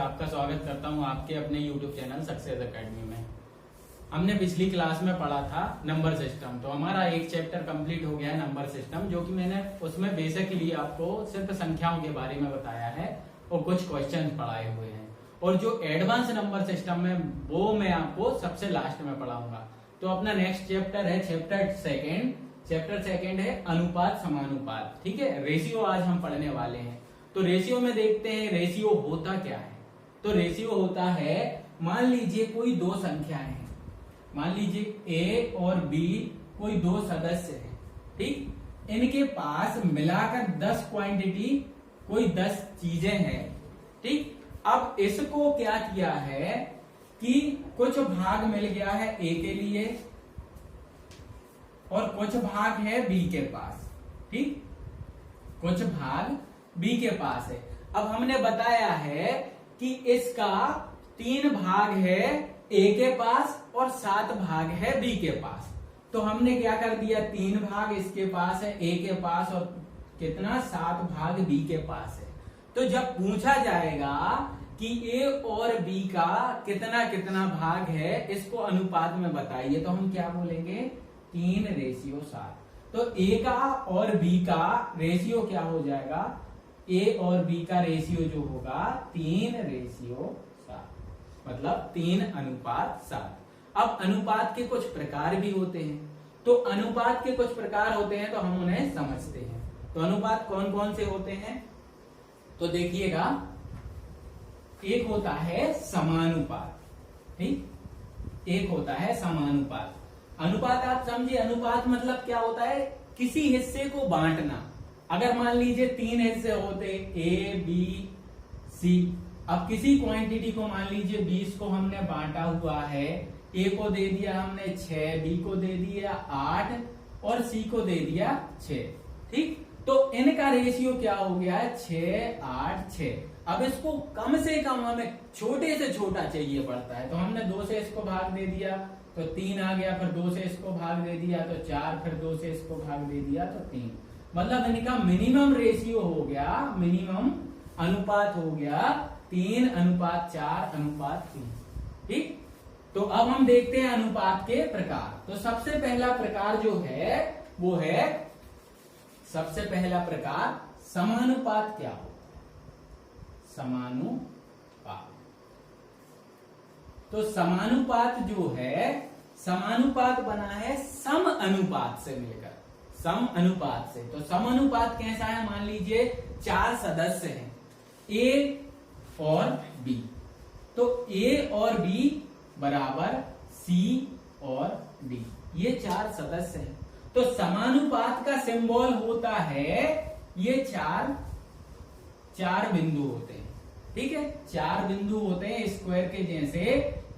आपका स्वागत करता हूं आपके अपने YouTube चैनल सक्सेस एकेडमी में। हमने पिछली क्लास में पढ़ा था नंबर सिस्टम, तो हमारा एक चैप्टर कंप्लीट हो गया है नंबर सिस्टम, जो कि मैंने उसमें बेसिकली आपको सिर्फ संख्याओं के बारे में बताया है और कुछ क्वेश्चन पढ़ाए हुए हैं। और जो एडवांस नंबर सिस्टम में वो मैं आपको सबसे लास्ट में पढ़ाऊंगा। तो अपना नेक्स्ट चैप्टर है चैप्टर सेकेंड है अनुपात समानुपात। ठीक है, रेशियो आज हम पढ़ने वाले हैं। तो रेशियो में देखते हैं रेशियो होता क्या है। तो रेशियो होता है, मान लीजिए कोई दो संख्याएं हैं, मान लीजिए ए और बी कोई दो सदस्य हैं, ठीक, इनके पास मिलाकर 10 क्वांटिटी कोई 10 चीजें हैं, ठीक। अब इसको क्या किया है कि कुछ भाग मिल गया है ए के लिए और कुछ भाग है बी के पास, ठीक, कुछ भाग बी के पास है। अब हमने बताया है कि इसका 3 भाग है ए के पास और 7 भाग है बी के पास। तो हमने क्या कर दिया, 3 भाग इसके पास है ए के पास और कितना 7 भाग बी के पास है। तो जब पूछा जाएगा कि ए और बी का कितना कितना भाग है, इसको अनुपात में बताइए, तो हम क्या बोलेंगे 3:7। तो ए का और बी का रेशियो क्या हो जाएगा, ए और बी का रेशियो जो होगा 3:7, मतलब 3:7। अब अनुपात के कुछ प्रकार भी होते हैं, तो अनुपात के कुछ प्रकार होते हैं तो हम उन्हें समझते हैं। तो अनुपात कौन कौन से होते हैं, तो देखिएगा, एक होता है समानुपात, ठीक, एक होता है समानुपात। अनुपात आप समझिए, अनुपात मतलब क्या होता है, किसी हिस्से को बांटना। अगर मान लीजिए 3 हिस्से होते ए बी सी, अब किसी क्वांटिटी को मान लीजिए 20 को हमने बांटा हुआ है, ए को दे दिया हमने 6, बी को दे दिया 8 और सी को दे दिया 6, ठीक। तो इनका रेशियो क्या हो गया है 6, 8, 6। अब इसको कम से कम हमें छोटे से छोटा चाहिए पड़ता है, तो हमने 2 से इसको भाग दे दिया तो 3 आ गया, फिर 2 से इसको भाग दे दिया तो 4, फिर 2 से इसको भाग दे दिया तो 3। मतलब इनका मिनिमम रेशियो हो गया, मिनिमम अनुपात हो गया 3:4:3, ठीक। तो अब हम देखते हैं अनुपात के प्रकार। तो सबसे पहला प्रकार जो है वो है, सबसे पहला प्रकार समानुपात क्या होता है, समानुपात। तो समानुपात जो है, समानुपात बना है सम अनुपात से मिलकर, सम अनुपात से। तो सम अनुपात कैसा है, मान लीजिए 4 सदस्य हैं ए और बी, तो ए और बी बराबर सी और डी, ये 4 सदस्य हैं। तो समानुपात का सिंबल होता है, ये चार बिंदु होते हैं, ठीक है, 4 बिंदु होते हैं स्क्वायर के जैसे।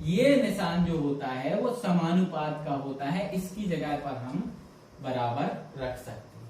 ये निशान जो होता है वो समानुपात का होता है, इसकी जगह पर हम बराबर रख सकते हैं,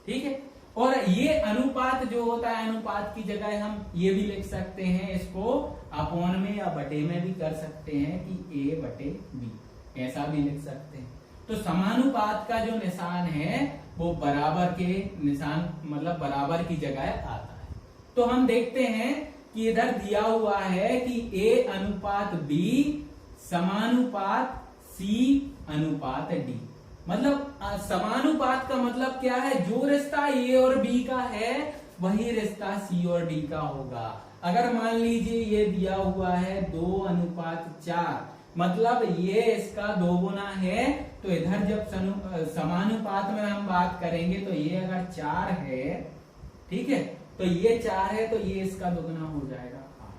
ठीक है। और ये अनुपात जो होता है, अनुपात की जगह हम ये भी लिख सकते हैं, इसको अपॉन में या बटे में भी कर सकते हैं कि ए बटे बी, ऐसा भी लिख सकते हैं। तो समानुपात का जो निशान है वो बराबर के निशान, मतलब बराबर की जगह आता है। तो हम देखते हैं कि इधर दिया हुआ है कि ए अनुपात बी समानुपात सी अनुपात डी। मतलब समानुपात का मतलब क्या है, जो रिश्ता ए और बी का है वही रिश्ता सी और डी का होगा। अगर मान लीजिए ये दिया हुआ है 2:4, मतलब ये इसका 2 गुना है, तो इधर जब समानुपात में हम बात करेंगे तो ये अगर 4 है, ठीक है, तो ये 4 है तो ये इसका 2 गुना हो जाएगा 8,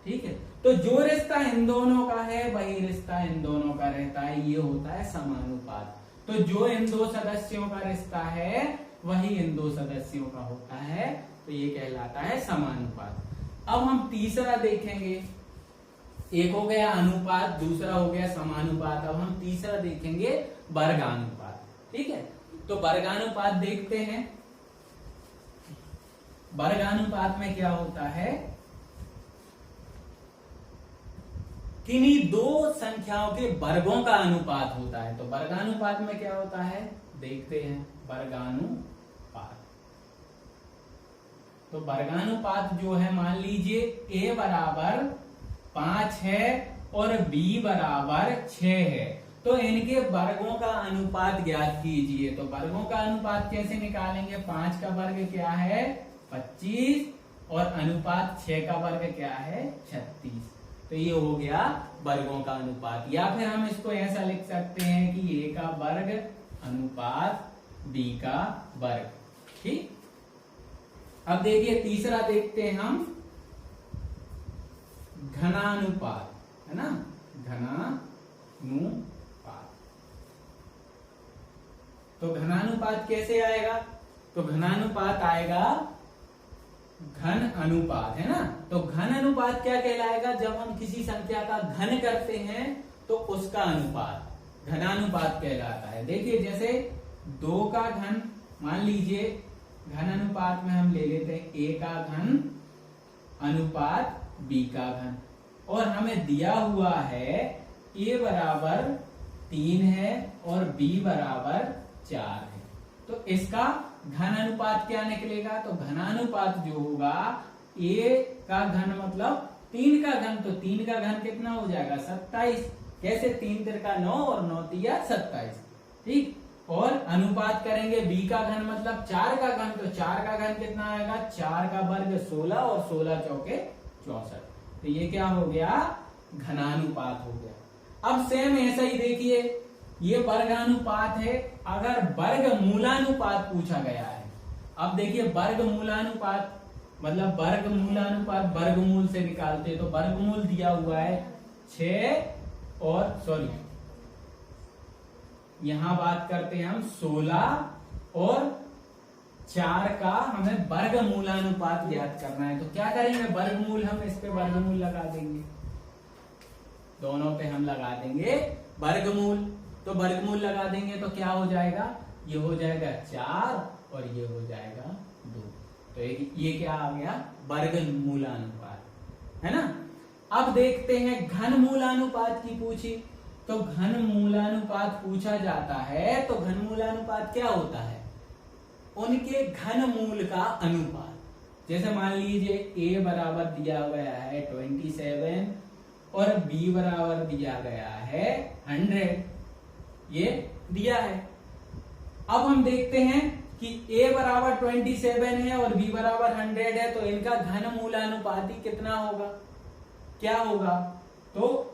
ठीक है। तो जो रिश्ता इन दोनों का है वही रिश्ता इन दोनों का रहता है, ये होता है समानुपात। तो जो इन 2 सदस्यों का रिश्ता है वही इन 2 सदस्यों का होता है, तो ये कहलाता है समानुपात। अब हम तीसरा देखेंगे, एक हो गया अनुपात, दूसरा हो गया समानुपात। अब हम तीसरा देखेंगे वर्गानुपात, ठीक है। तो वर्गानुपात देखते हैं। वर्गानुपात में क्या होता है, किन्हीं 2 संख्याओं के वर्गों का अनुपात होता है। तो वर्गानुपात में क्या होता है, देखते हैं वर्गानुपात। तो वर्गानुपात जो है मान लीजिए a बराबर 5 है और b बराबर 6 है, तो इनके वर्गों का अनुपात ज्ञात कीजिए। तो वर्गों का अनुपात कैसे निकालेंगे? 5 का वर्ग क्या है? 25 और अनुपात 6 का वर्ग क्या है? 36। तो ये हो गया वर्गों का अनुपात। या फिर हम इसको ऐसा लिख सकते हैं कि a का वर्ग अनुपात b का वर्ग। ठीक, अब देखिए तीसरा देखते हैं हम, घनानुपात, है ना, घनानुपात। तो घनानुपात कैसे आएगा? तो घनानुपात आएगा घन अनुपात, है ना। तो घन अनुपात क्या कहलाएगा? जब हम किसी संख्या का घन करते हैं तो उसका अनुपात घनानुपात कहलाता है। देखिए जैसे 2 का घन, मान लीजिए घन अनुपात में हम ले लेते हैं a का घन अनुपात b का घन, और हमें दिया हुआ है a बराबर 3 है और b बराबर 4 है। तो इसका घन अनुपात क्या निकलेगा? तो घनानुपात जो होगा a का घन मतलब 3 का घन, तो 3 का घन कितना हो जाएगा? 27। कैसे? 3 तिरका 9 और 9 तिया 27। ठीक, और अनुपात करेंगे b का घन मतलब 4 का घन, तो 4 का घन कितना आएगा? 4 का वर्ग 16 और 16 चौके 64। तो ये क्या हो गया? घनानुपात हो गया। अब सेम ऐसा ही देखिए, ये वर्गानुपात है। अगर वर्ग मूलानुपात पूछा गया है, अब देखिए वर्ग मूलानुपात मतलब वर्ग मूलानुपात वर्गमूल से निकालते हैं। तो वर्गमूल दिया हुआ है 6 और सॉरी यहां बात करते हैं हम 16 और 4 का हमें वर्ग मूलानुपात ज्ञात करना है। तो क्या करेंगे? वर्गमूल, हम इस पे वर्गमूल लगा देंगे, दोनों पे हम लगा देंगे वर्गमूल। तो वर्गमूल लगा देंगे तो क्या हो जाएगा? ये हो जाएगा 4 और ये हो जाएगा 2। तो ये क्या आ गया? वर्ग मूलानुपात, है ना। अब देखते हैं घन मूलानुपात की पूछी। तो घन मूलानुपात पूछा जाता है तो घन मूलानुपात क्या होता है? उनके घन मूल का अनुपात। जैसे मान लीजिए a बराबर दिया गया है 27 और b बराबर दिया गया है 100, ये दिया है। अब हम देखते हैं कि a बराबर 27 है और b बराबर 100 है, तो इनका घन मूलानुपाती कितना होगा? क्या होगा? तो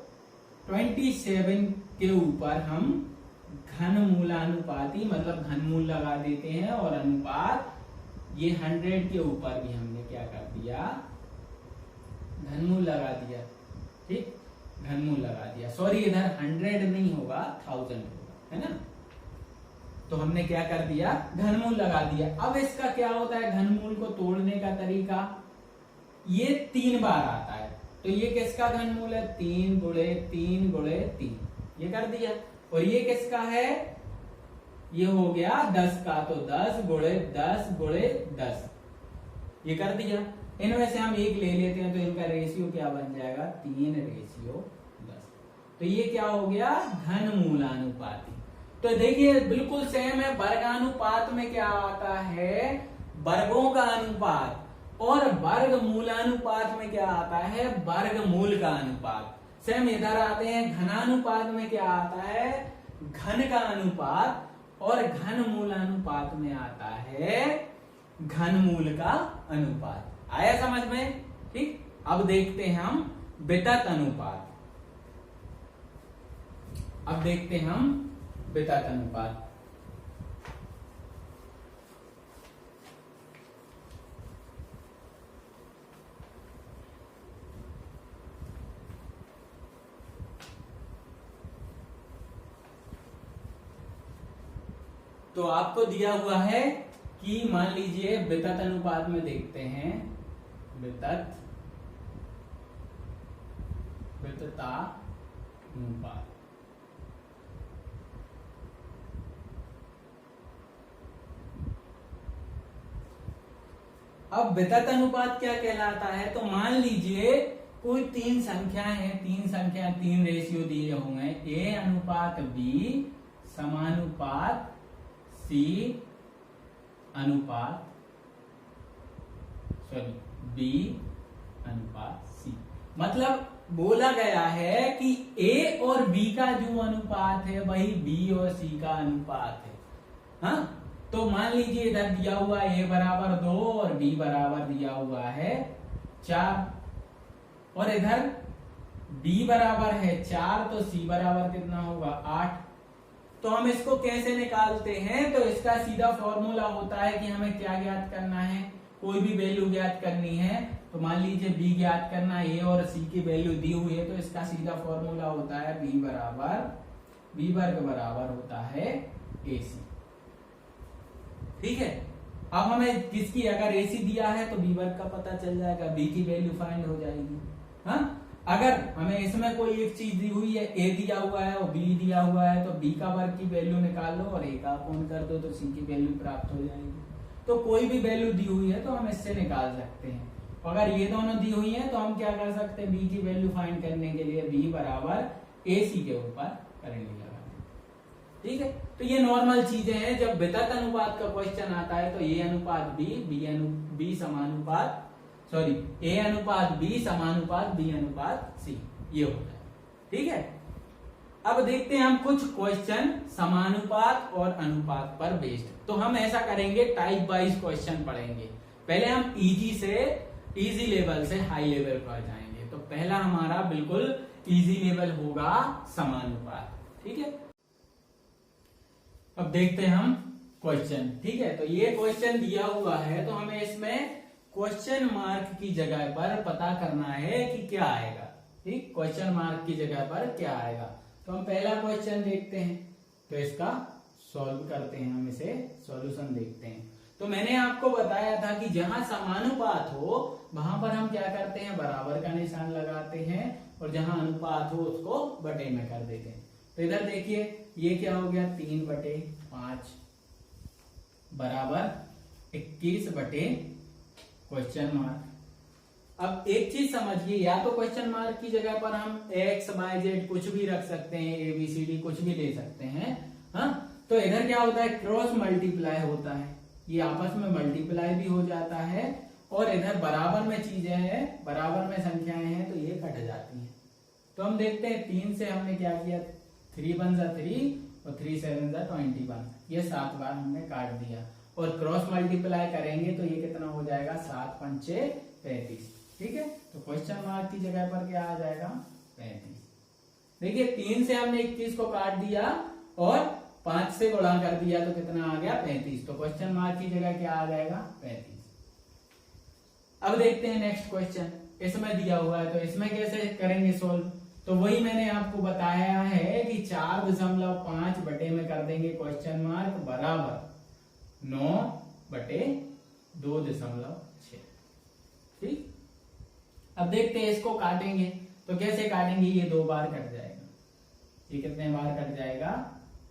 27 के ऊपर हम घन मूलानुपाती मतलब घनमूल लगा देते हैं, और अनुपात ये 100 के ऊपर भी हमने क्या कर दिया? घनमूल लगा दिया। ठीक, घनमूल लगा दिया। सॉरी, इधर 100 नहीं होगा, 1000 होगा, है ना। तो हमने क्या कर दिया? घनमूल लगा दिया। अब इसका क्या होता है घनमूल को तोड़ने का तरीका? ये 3 बार आता है, तो ये किसका घनमूल है? 3 गुणे 3 गुणे 3, ये कर दिया। और ये किसका है? ये हो गया 10 का, तो 10 गुणे 10 गुणे 10, ये कर दिया। इनमें से हम एक ले लेते हैं तो इनका रेशियो क्या बन जाएगा? 3:10। तो ये क्या हो गया? घन मूलानुपाती। तो देखिए बिल्कुल सेम है। वर्गानुपात में क्या आता है? वर्गों का अनुपात, और वर्ग मूलानुपात में क्या आता है? वर्गमूल का अनुपात। सेम इधर आते हैं। घनानुपात में क्या आता है? घन का अनुपात, और घन मूलानुपात में आता है घनमूल का अनुपात। आया समझ में? ठीक, अब देखते हैं हम वितत अनुपात। अब देखते हैं हम वितत अनुपात। तो आपको दिया हुआ है कि मान लीजिए वितत अनुपात में देखते हैं, वितता अनुपात। अब वितत अनुपात क्या कहलाता है? तो मान लीजिए कोई 3 संख्याएं हैं, 3 रेशियो दिए होंगे, a अनुपात b समानुपात c अनुपात बी अनुपात सी। मतलब बोला गया है कि ए और बी का जो अनुपात है वही बी और सी का अनुपात है। हाँ, तो मान लीजिए इधर दिया हुआ ए बराबर 2 और बी बराबर दिया हुआ है 4, और इधर बी बराबर है 4, तो सी बराबर कितना होगा 8। तो हम इसको कैसे निकालते हैं? तो इसका सीधा फॉर्मूला होता है कि हमें क्या ज्ञात करना है, कोई भी वैल्यू ज्ञात करनी है। तो मान लीजिए बी ज्ञात करना है, ए और सी की वैल्यू दी हुई है, तो इसका सीधा फॉर्मूला होता है बी वर्ग बराबर होता है ए सी। ठीक है, अब हमें किसकी, अगर ए सी दिया है तो बी वर्ग का पता चल जाएगा, बी की वैल्यू फाइंड हो जाएगी। हाँ, अगर हमें इसमें कोई एक चीज दी हुई है, ए दिया हुआ है और बी दिया हुआ है, तो बी का वर्ग की वैल्यू निकाल लो और ए का अपॉन कर दो, तो सी की वैल्यू प्राप्त हो जाएगी। तो कोई भी वैल्यू दी हुई है तो हम इससे निकाल सकते हैं। अगर ये दोनों दी हुई है तो हम क्या कर सकते हैं, बी की वैल्यू फाइंड करने के लिए बी बराबर ए सी के ऊपर करेंगे लगा। ठीक है, तो ये नॉर्मल चीजें हैं। जब वितत अनुपात का क्वेश्चन आता है तो ए अनुपात बी समानुपात ए अनुपात बी समानुपात बी अनुपात सी, ये होता है। ठीक है, अब देखते हैं हम कुछ क्वेश्चन समानुपात और अनुपात पर बेस्ड। तो हम ऐसा करेंगे, टाइप वाइज क्वेश्चन पढ़ेंगे। पहले हम इजी लेवल से हाई लेवल पर जाएंगे। तो पहला हमारा बिल्कुल इजी लेवल होगा समानुपात। ठीक है, अब देखते हैं हम क्वेश्चन। ठीक है, तो ये क्वेश्चन दिया हुआ है, तो हमें इसमें क्वेश्चन मार्क की जगह पर पता करना है कि क्या आएगा। ठीक, क्वेश्चन मार्क की जगह पर क्या आएगा। तो हम पहला क्वेश्चन देखते हैं, तो इसका सॉल्व करते हैं, हम इसे सॉल्यूशन देखते हैं। तो मैंने आपको बताया था कि जहां समानुपात हो वहां पर हम क्या करते हैं, बराबर का निशान लगाते हैं, और जहां अनुपात हो उसको बटे में कर देते हैं। तो इधर देखिए, ये क्या हो गया, 3/5 बराबर 21 बटे क्वेश्चन मार्क। अब एक चीज समझिए, या तो क्वेश्चन मार्क की जगह पर हम x, y, z कुछ भी रख सकते हैं, a b c d कुछ भी ले सकते हैं। हाँ, तो इधर क्या होता है, क्रॉस मल्टीप्लाई होता है, ये आपस में मल्टीप्लाई भी हो जाता है, और इधर बराबर में चीजें हैं, बराबर में संख्याएं हैं, तो ये कट जाती हैं। तो हम देखते हैं, 3 से हमने क्या किया, 3 1 जा 3 और 3 7 जा 21, ये 7 बार हमने काट दिया। और क्रॉस मल्टीप्लाई करेंगे तो ये कितना हो जाएगा, 7 5 35। ठीक है, तो क्वेश्चन मार्क की जगह पर क्या आ जाएगा, 35। देखिए, 3 से हमने 21 को काट दिया और 5 से गुणा कर दिया, तो कितना आ गया, 35। तो क्वेश्चन मार्क की जगह क्या आ जाएगा, 35। अब देखते हैं नेक्स्ट क्वेश्चन, इसमें दिया हुआ है, तो इसमें कैसे करेंगे सोल्व। तो वही मैंने आपको बताया है कि 4.5 बटे में कर देंगे क्वेश्चन मार्क बराबर 9 बटे 2.6। ठीक, अब देखते हैं इसको काटेंगे, तो कैसे काटेंगे, ये 2 बार कट जाएगा, ये कितने बार कट जाएगा,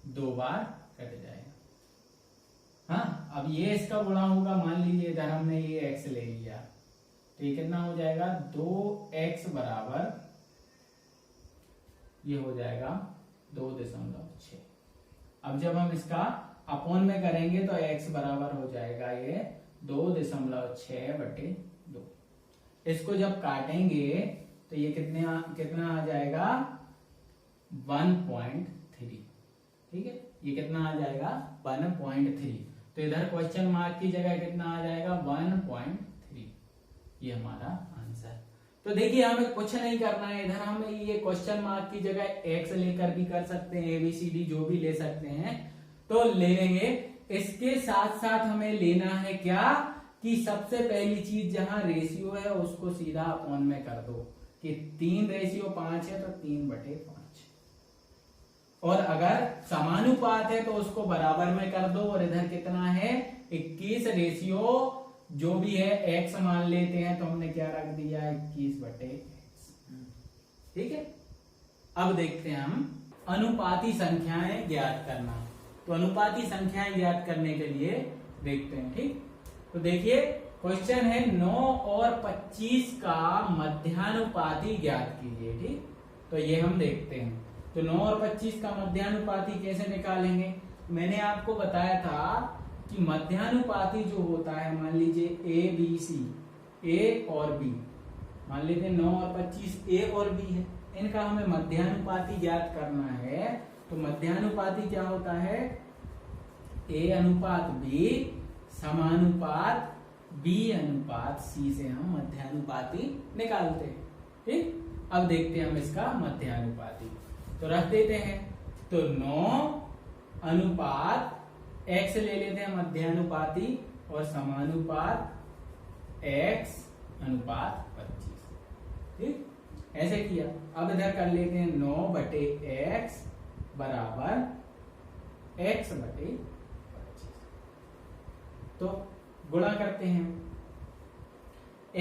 2 बार कट जाएगा। हाँ, अब ये इसका गुणा होगा, मान लीजिए इधर हमने ये x ले लिया, तो ये कितना हो जाएगा, 2x बराबर ये हो जाएगा 2.6। अब जब हम इसका अपॉन में करेंगे तो x बराबर हो जाएगा ये 2.6 बटे 2। इसको जब काटेंगे तो ये कितना आ जाएगा, 1.3। ठीक है, ये कितना आ जाएगा, 1.3। तो इधर क्वेश्चन मार्क की जगह कितना आ जाएगा, 1.3। ये हमारा आंसर। तो देखिए, हमें कुछ नहीं करना है, इधर हम ये क्वेश्चन मार्क की जगह x लेकर भी कर सकते हैं, ABCD जो भी ले सकते हैं तो ले लेंगे। इसके साथ साथ हमें लेना है क्या, कि सबसे पहली चीज जहां रेशियो है उसको सीधा अपॉन में कर दो, कि 3:5 है तो 3/5। और अगर समानुपात है तो उसको बराबर में कर दो, और इधर कितना है, 21 रेशियो जो भी है x मान लेते हैं, तो हमने क्या रख दिया, 21/x। ठीक है, अब देखते हैं हम अनुपाती संख्याएं ज्ञात करना। तो अनुपाती संख्याएं ज्ञात करने के लिए देखते हैं। ठीक, तो देखिए क्वेश्चन है 9 और 25 का मध्यानुपाती ज्ञात कीजिए। ठीक, तो ये हम देखते हैं। तो 9 और 25 का मध्यानुपाती कैसे निकालेंगे, मैंने आपको बताया था कि मध्यानुपाती जो होता है, मान लीजिए ABC ए और बी, मान लेते हैं 9 और 25 ए और बी है, इनका हमें मध्यानुपाती ज्ञात करना है। तो मध्यानुपाती क्या होता है, ए अनुपात बी समानुपात बी अनुपात सी से हम मध्यानुपाती निकालते हैं। ठीक, अब देखते हैं हम इसका मध्यानुपाती, तो रख देते हैं। तो 9 अनुपात x ले लेते हैं मध्यानुपाती और समानुपात x अनुपात 25। ठीक, ऐसे किया। अब इधर कर लेते हैं 9 बटे x बराबर x बटे 25। तो गुणा करते हैं,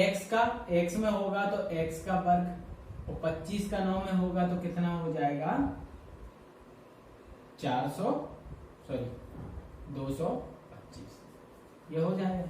x का x में होगा तो x का वर्ग और 25 का 9 में होगा तो कितना हो जाएगा 225, ये हो जाएगा।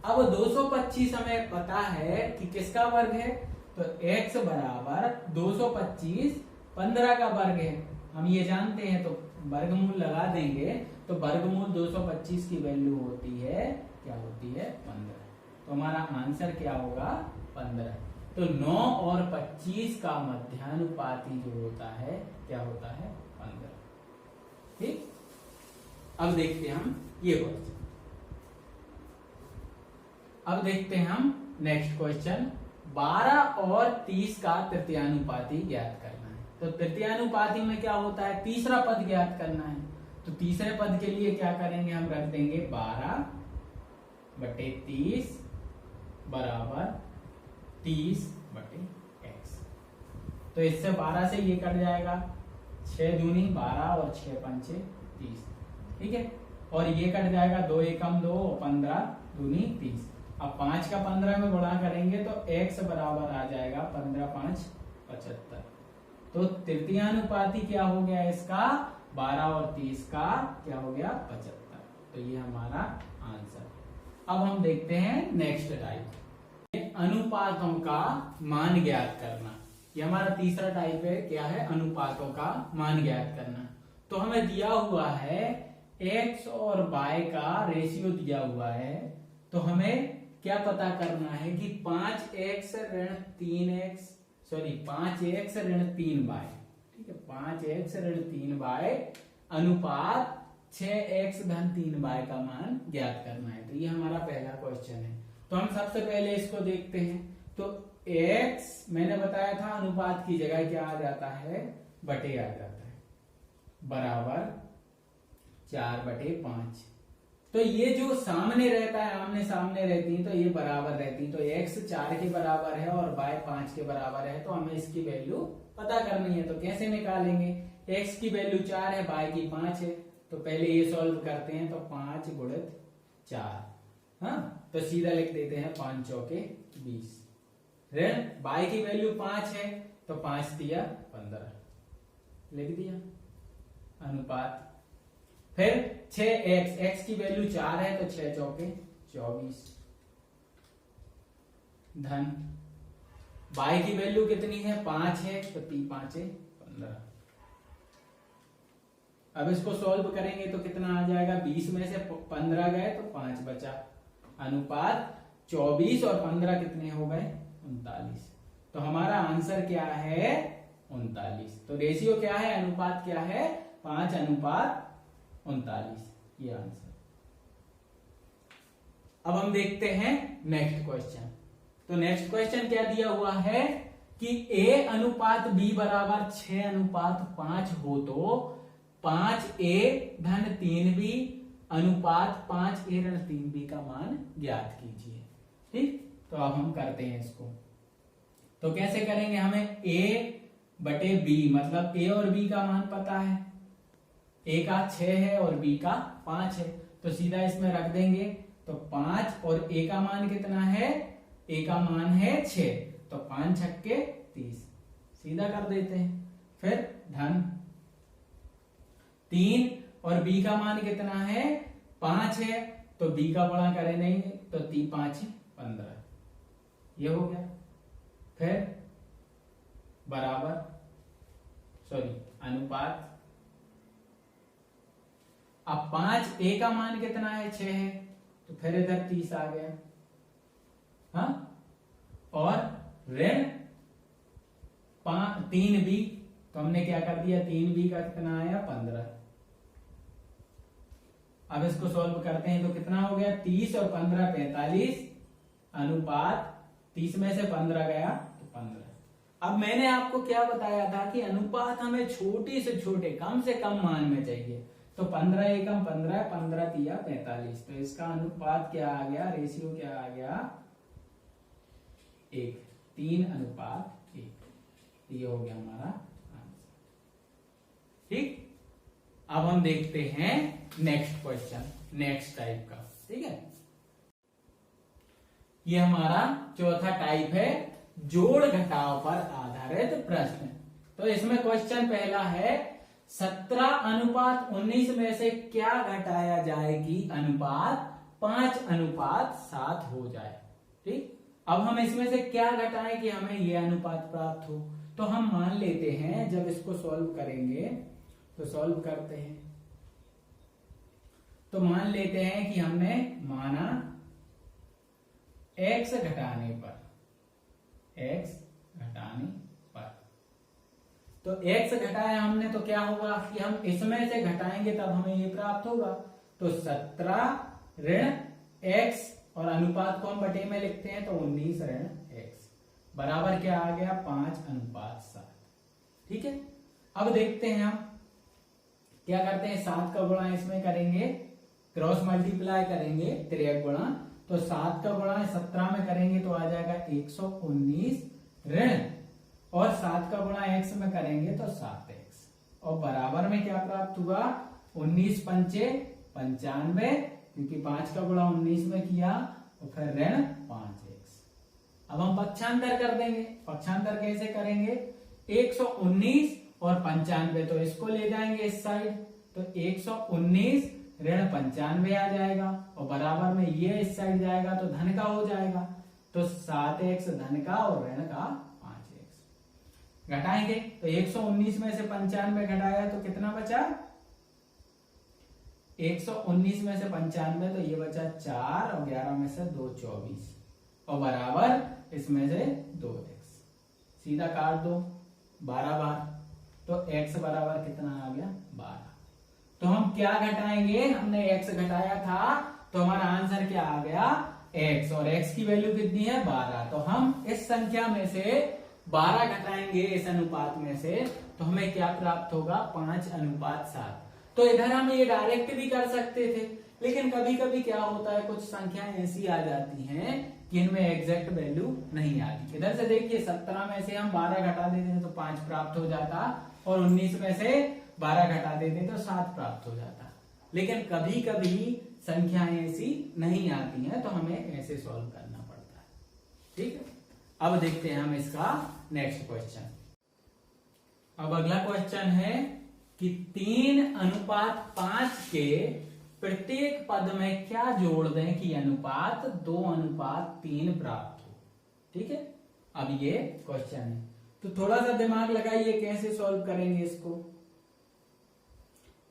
अब 225 हमें पता है कि किसका वर्ग है, तो x बराबर 225 15 का वर्ग है, हम ये जानते हैं। तो वर्गमूल लगा देंगे तो वर्गमूल 225 की वैल्यू होती है, क्या होती है 15। तो हमारा आंसर क्या होगा 15। तो 9 और 25 का मध्यानुपाती जो होता है क्या होता है 15। ठीक, अब देखते हैं हम ये क्वेश्चन। अब देखते हैं हम नेक्स्ट क्वेश्चन, 12 और 30 का तृतीयानुपाती ज्ञात करना है। तो तृतीयानुपाती में क्या होता है, तीसरा पद ज्ञात करना है। तो तीसरे पद के लिए क्या करेंगे, हम रख देंगे 12 बटे 30 बराबर 30 बटे x। तो इससे 12 से ये कट जाएगा, 6 दूनी 12 और 6 पंचे 30। ठीक है, और ये कट जाएगा, 2 एकम 2 और 15 दूनी 30। अब 5 का 15 में गुणा करेंगे तो x बराबर आ जाएगा 15 5 75। तो तृतीयानुपाती क्या हो गया इसका, 12 और 30 का क्या हो गया 75। तो ये हमारा आंसर। अब हम देखते हैं नेक्स्ट टाइप, अनुपातों का मान ज्ञात करना। ये हमारा तीसरा टाइप है, क्या है, अनुपातों का मान ज्ञात करना। तो हमें दिया हुआ है x और y का रेशियो दिया हुआ है। तो हमें क्या पता करना है कि 5x ऋण 3x, सॉरी 5x ऋण 3y, ठीक है, 5x ऋण 3y अनुपात 6x धन 3y का मान ज्ञात करना है। तो ये हमारा पहला क्वेश्चन है। तो हम सबसे पहले इसको देखते हैं। तो x मैंने बताया था अनुपात की जगह क्या आ जाता है, बटे आ जाता है, बराबर 4/5। तो ये जो सामने रहता है, आमने सामने रहती है, तो ये बराबर रहती है। तो x 4 के बराबर है और y 5 के बराबर है। तो हमें इसकी वैल्यू पता करनी है। तो कैसे निकालेंगे, x की वैल्यू 4 है, y की 5 है। तो पहले ये सॉल्व करते हैं। तो 5 गुणित 4, हाँ, तो सीधा लिख देते हैं 5 चौके 20। ऋण y की वैल्यू 5 है तो 5 दिया 15, लिख दिया अनुपात। फिर 6x, x की वैल्यू 4 है तो 6 चौके 24, धन y की वैल्यू कितनी है 5 है तो 3 5 15। अब इसको सॉल्व करेंगे तो कितना आ जाएगा, 20 में से 15 गए तो 5 बचा, अनुपात 24 और 15 कितने हो गए 39। तो हमारा आंसर क्या है 39। तो रेशियो क्या है, अनुपात क्या है 5 अनुपात 39, ये आंसर। अब हम देखते हैं नेक्स्ट क्वेश्चन। तो नेक्स्ट क्वेश्चन क्या दिया हुआ है कि a अनुपात b बराबर 6 अनुपात 5 हो तो 5a धन 3b अनुपात 5a ऋण 3b का मान ज्ञात कीजिए। ठीक, तो अब हम करते हैं इसको। तो कैसे करेंगे, हमें a बटे b, मतलब a और b का मान पता है, a का 6 है और b का 5 है। तो सीधा इसमें रख देंगे। तो 5 और a का मान कितना है, a का मान है 6, तो 5 छक्के 30, सीधा कर देते हैं। फिर धन 3 और b का मान कितना है 5 है, तो b का गुणा करें नहीं, तो 3 5 15, ये हो गया। फिर बराबर, सॉरी अनुपात। अब 5 a का मान कितना है 6 है, तो फिर इधर 30 आ गया, हाँ, और ऋण 3b, तो हमने क्या कर दिया, 3b का कितना आया 15। अब इसको सॉल्व करते हैं तो कितना हो गया 30 और 15 45 अनुपात 30 में से 15 गया तो 15। अब मैंने आपको क्या बताया था कि अनुपात हमें छोटे से छोटे कम से कम मान में चाहिए, तो 15 एकम 15, 15 तिया 45, तो इसका अनुपात क्या आ गया, रेशियो क्या आ गया 1, 3 अनुपात 1। ये हो गया हमारा आंसर। ठीक, अब हम देखते हैं नेक्स्ट क्वेश्चन, नेक्स्ट टाइप का। ठीक है, ये हमारा चौथा टाइप है जोड़ घटाव पर आधारित प्रश्न। तो इसमें क्वेश्चन पहला है 17 अनुपात 19 में से क्या घटाया जाए कि अनुपात 5 अनुपात 7 हो जाए। ठीक, अब हम इसमें से क्या घटाएं कि हमें यह अनुपात प्राप्त हो। तो हम मान लेते हैं, जब इसको सॉल्व करेंगे तो सॉल्व करते हैं, तो मान लेते हैं कि हमने माना x घटाने पर, तो x घटाया हमने तो क्या होगा कि हम इसमें से घटाएंगे तब हमें ये प्राप्त होगा। तो 17 ऋण x और अनुपात को हम बटे में लिखते हैं तो 19 ऋण x बराबर क्या आ गया 5 अनुपात 7। ठीक है, अब देखते हैं हम क्या करते हैं, 7 का गुणा इसमें करेंगे, क्रॉस मल्टीप्लाई करेंगे, तिर्यक गुणा, तो 7 का गुणा 17 में करेंगे तो आ जाएगा 119 ऋण, और 7 का गुणा x में करेंगे तो 7x, और बराबर में क्या प्राप्त हुआ 19 पंचे 95, क्योंकि 5 का गुणा 19 में किया, और फिर ऋण 5x। अब हम पक्षांतर कर देंगे, पक्षांतर कैसे करेंगे, 119 और 95, तो इसको ले जाएंगे इस साइड, तो 119 ऋण 95 आ जाएगा, और बराबर में ये इस साइड जाएगा तो धन का हो जाएगा, तो 7x धन का और ऋण का 5x। घटाएंगे तो 119 में से 95 घटाया तो कितना बचा, 119 में से 95, तो ये बचा 4, और 11 में से 2 24, और बराबर इसमें से 2x, सीधा काट दो 12 बार, तो x बराबर कितना आ गया 12। तो हम क्या घटाएंगे, हमने x घटाया था तो हमारा आंसर क्या आ गया x, और x की वैल्यू कितनी है 12, तो हम इस संख्या में से 12 घटाएंगे इस अनुपात में से, तो हमें क्या प्राप्त होगा 5 अनुपात 7। तो इधर हम ये डायरेक्ट भी कर सकते थे, लेकिन कभी कभी क्या होता है कुछ संख्याएं ऐसी आ जाती हैं कि इनमें एग्जैक्ट वैल्यू नहीं आती। इधर से देखिए 17 में से हम 12 घटा देते तो 5 प्राप्त हो जाता, और 19 में से 12 घटा देते तो 7 प्राप्त हो जाता। लेकिन कभी कभी संख्याएं ऐसी नहीं आती हैं तो हमें ऐसे सॉल्व करना पड़ता है। ठीक है, अब देखते हैं हम इसका नेक्स्ट क्वेश्चन। अब अगला क्वेश्चन है कि 3 अनुपात 5 के प्रत्येक पद में क्या जोड़ दें कि अनुपात 2 अनुपात 3 प्राप्त हो। ठीक है, अब ये क्वेश्चन है, तो थोड़ा सा दिमाग लगाइए कैसे सॉल्व करेंगे इसको।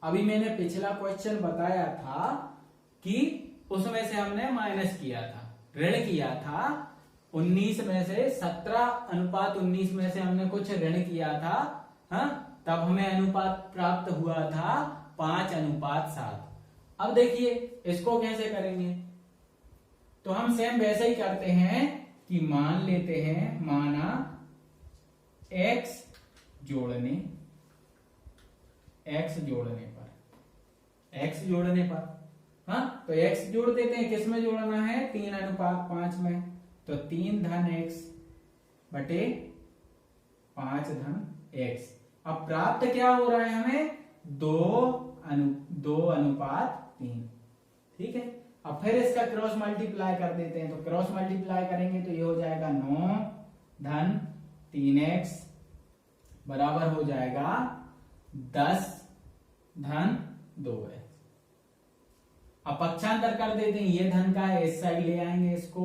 अभी मैंने पिछला क्वेश्चन बताया था कि उसमें से हमने माइनस किया था, ऋण किया था, 19 में से 17 अनुपात 19 में से हमने कुछ ऋण किया था, हाँ, तब हमें अनुपात प्राप्त हुआ था 5 अनुपात 7। अब देखिए इसको कैसे करेंगे, तो हम सेम वैसे ही करते हैं कि मान लेते हैं, माना x जोड़ने पर, हाँ, तो x जोड़ देते हैं, किस में जोड़ना है 3 अनुपात 5 में, तो 3 धन x बटे 5 धन x। अब प्राप्त क्या हो रहा है हमें 2 अनुपात 3। ठीक है, अब फिर इसका क्रॉस मल्टीप्लाई कर देते हैं, तो क्रॉस मल्टीप्लाई करेंगे तो ये हो जाएगा 9 धन 3x बराबर हो जाएगा 10 धन 2x। अब पक्षांतर कर देते हैं, ये धन का है इस साइड ले आएंगे इसको,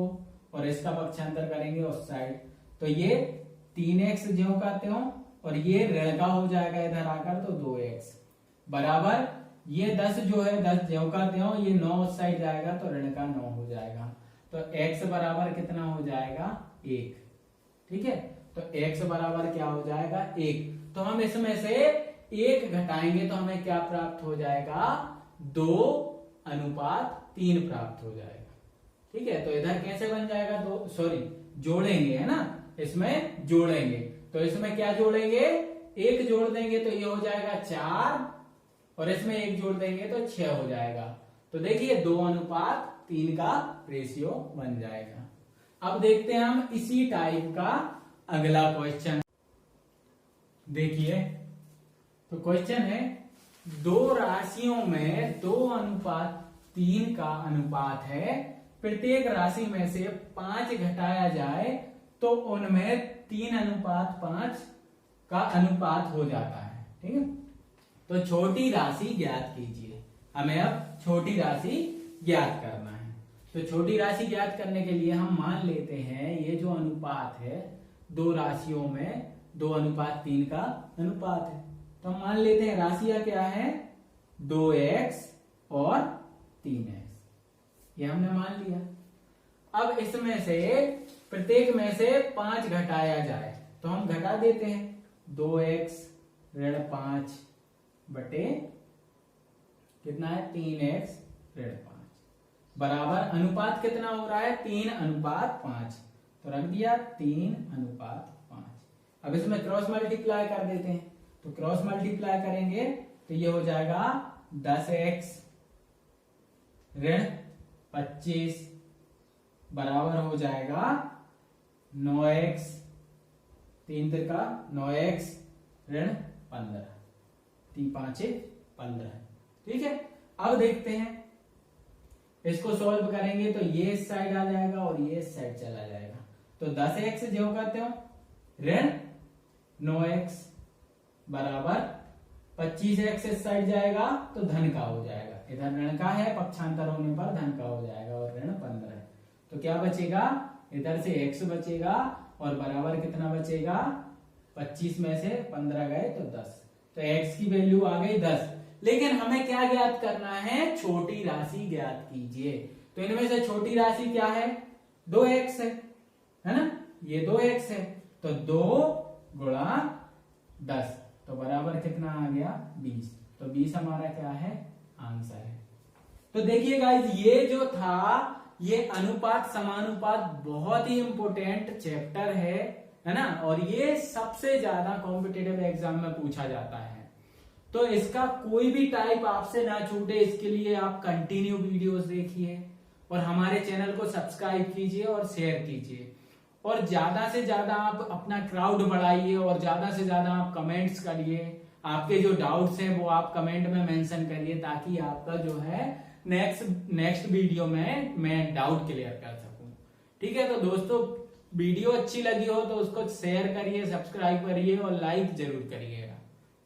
और इसका पक्षांतर करेंगे उस साइड, तो ये 3x ज्यों का त्यों, और ये ऋण का हो जाएगा इधर आकर, तो 2x बराबर ये 10 जो है 10 ज्यों का त्यों, ये 9 उस साइड जाएगा तो ऋण का 9 हो जाएगा, तो x बराबर कितना हो जाएगा 1। ठीक है, तो x बराबर क्या हो जाएगा 1। तो हम इसमें से 1 घटाएंगे तो हमें क्या प्राप्त हो जाएगा 2:3 प्राप्त हो जाएगा। ठीक है, तो इधर कैसे बन जाएगा, जोड़ेंगे, है ना, इसमें जोड़ेंगे। तो इसमें क्या जोड़ेंगे, 1 जोड़ देंगे तो ये हो जाएगा 4 और इसमें 1 जोड़ देंगे तो 6 हो जाएगा। तो देखिए 2:3 का रेशियो बन जाएगा। अब देखते हैं हम इसी टाइप का अगला क्वेश्चन। देखिए, तो क्वेश्चन है 2 राशियों में 2:3 का अनुपात है, प्रत्येक राशि में से 5 घटाया जाए तो उनमें 3:5 का अनुपात हो जाता है। ठीक है, तो छोटी राशि ज्ञात कीजिए। हमें अब छोटी राशि ज्ञात करना है। तो छोटी राशि ज्ञात करने के लिए हम मान लेते हैं ये जो अनुपात है 2 राशियों में 2:3 का अनुपात है। तो हम मान लेते हैं राशियां क्या है 2x और 3x, ये हमने मान लिया। अब इसमें से प्रत्येक में से 5 घटाया जाए तो हम घटा देते हैं 2x ऋण 5 बटे कितना है 3x ऋण 5 बराबर अनुपात कितना हो रहा है 3:5। तो रख दिया 3:5। अब इसमें क्रॉस मल्टीप्लाई कर देते हैं। तो क्रॉस मल्टीप्लाई करेंगे तो ये हो जाएगा 10x ऋण 25 बराबर हो जाएगा 9x 3 का 9x ऋण 15, 3 5 15। ठीक है, अब देखते हैं इसको सॉल्व करेंगे तो ये इस साइड आ जाएगा और ये इस साइड चला जाएगा। तो 10x जो कहते हो ऋण 9x बराबर 25x इस साइड जाएगा तो धन का हो जाएगा, इधर ऋण का है, पक्षांतर होने पर धन का हो जाएगा और ऋण 15 है। तो क्या बचेगा, इधर से x बचेगा और बराबर कितना बचेगा 25 में से 15 गए तो 10। तो x की वैल्यू आ गई 10। लेकिन हमें क्या ज्ञात करना है, छोटी राशि ज्ञात कीजिए। तो इनमें से छोटी राशि क्या है 2x है ना, ये 2x है। तो 2 गुणा 10 तो बराबर कितना आ गया 20। तो 20 हमारा क्या है आंसर है। तो देखिए गाइस, ये जो था ये अनुपात समानुपात बहुत ही इंपॉर्टेंट चैप्टर है ना, और ये सबसे ज्यादा कॉम्पिटिटिव एग्जाम में पूछा जाता है। तो इसका कोई भी टाइप आपसे ना छूटे, इसके लिए आप कंटिन्यू वीडियोस देखिए और हमारे चैनल को सब्सक्राइब कीजिए और शेयर कीजिए, और ज्यादा से ज्यादा आप अपना क्राउड बढ़ाइए और ज्यादा से ज्यादा आप कमेंट्स करिए। आपके जो डाउट्स हैं वो आप कमेंट में मेंशन करिए ताकि आपका जो है नेक्स्ट वीडियो में मैं डाउट क्लियर कर सकूं। ठीक है, तो दोस्तों वीडियो अच्छी लगी हो तो उसको शेयर करिए, सब्सक्राइब करिए और लाइक जरूर करिएगा।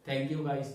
Thank you guys.